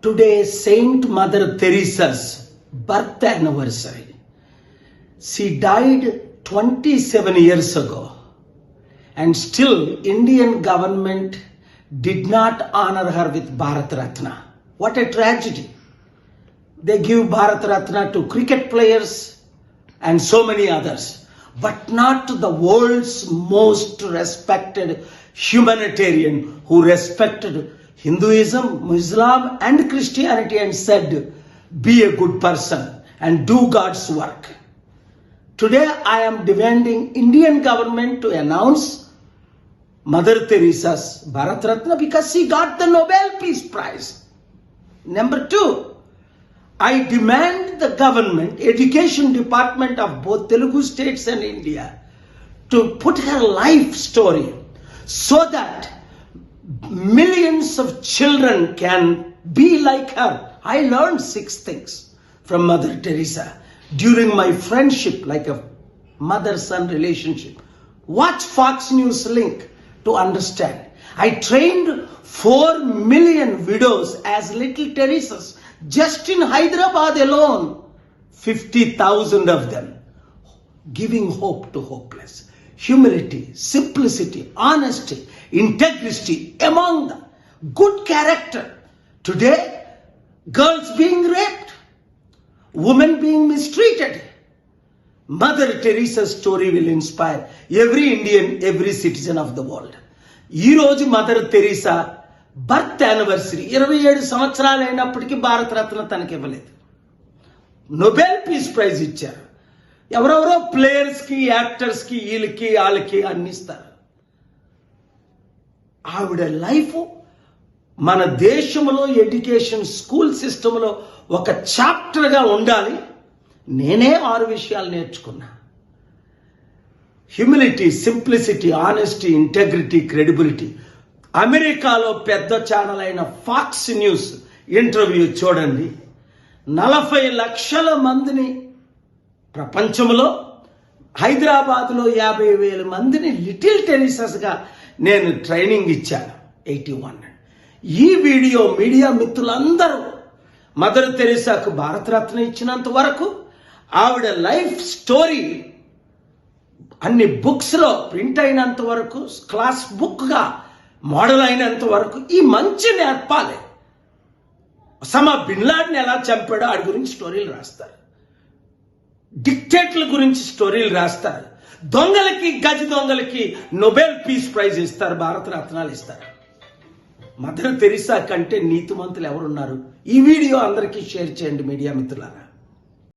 today Saint Mother Teresa's birth anniversary. She died 27 years ago, and still Indian government did not honor her with Bharat Ratna. What a tragedy. They give Bharat Ratna to cricket players and so many others, but not to the world's most respected humanitarian who respected Hinduism, Islam and Christianity and said, be a good person and do God's work. Today I am demanding Indian government to announce Mother Teresa's Bharat Ratna because she got the Nobel Peace Prize. Number 2, I demand the government, education department of both Telugu states and India to put her life story so that millions of children can be like her. I learned 6 things from Mother Teresa during my friendship, like a mother-son relationship. Watch Fox News link to understand. I trained 4 million widows as little Teresas. Just in Hyderabad alone, 50,000 of them, giving hope to hopeless. Humility, simplicity, honesty, integrity among them. Good character. Today, girls being raped, women being mistreated. Mother Teresa's story will inspire every Indian, every citizen of the world. ఈ రోజు mother Teresa birth anniversary 27 సంవత్సరాలు అయినప్పటికీ భారతరత్న తనకి ఇవ్వలేదు. Nobel peace prize ఇచ్చారు. ఎవరెవరో ప్లేయర్స్కి, యాక్టర్స్కి, వీళ్ళకి వాళ్ళకి అందిస్తారు. ఆవిడ లైఫ్ మన దేశంలో ఎడ్యుకేషన్ స్కూల్ సిస్టంలో ఒక చాప్టర్గా ఉండాలి. నేనే 6 విషయాలు నేర్చుకున్నా. Humility, simplicity, honesty, integrity, credibility. అమెరికాలో పెద్ద ఛానల్ అయిన ఫాక్స్ న్యూస్ ఇంటర్వ్యూ చూడండి. 40 లక్షల మందిని ప్రపంచంలో, హైదరాబాద్లో 50,000 మందిని లిటిల్ టెరిసస్గా నేను ట్రైనింగ్ ఇచ్చాను. 81. ఈ వీడియో మీడియా మిత్రులందరూ మదర్ తెరీసాకు భారతరత్న ఇచ్చినంత వరకు, ఆవిడ లైఫ్ స్టోరీ అన్ని బుక్స్లో ప్రింట్ అయినంత వరకు, క్లాస్ బుక్గా మోడల్ అయినంత వరకు ఈ మంచి నేర్పాలి. ఒసామా బిన్ లాడెన్ ఎలా చంపాడో ఆడి గురించి స్టోరీలు రాస్తారు. డిక్టేటర్ల గురించి స్టోరీలు రాస్తారు. దొంగలకి, గజ దొంగలకి నోబెల్ పీస్ ప్రైజ్ ఇస్తారు, భారతరత్నాలు ఇస్తారు. మదర్ తెరీసా కంటే నీతిమంతులు ఎవరున్నారు? ఈ వీడియో అందరికీ షేర్ చేయండి మీడియా మిత్రులారా.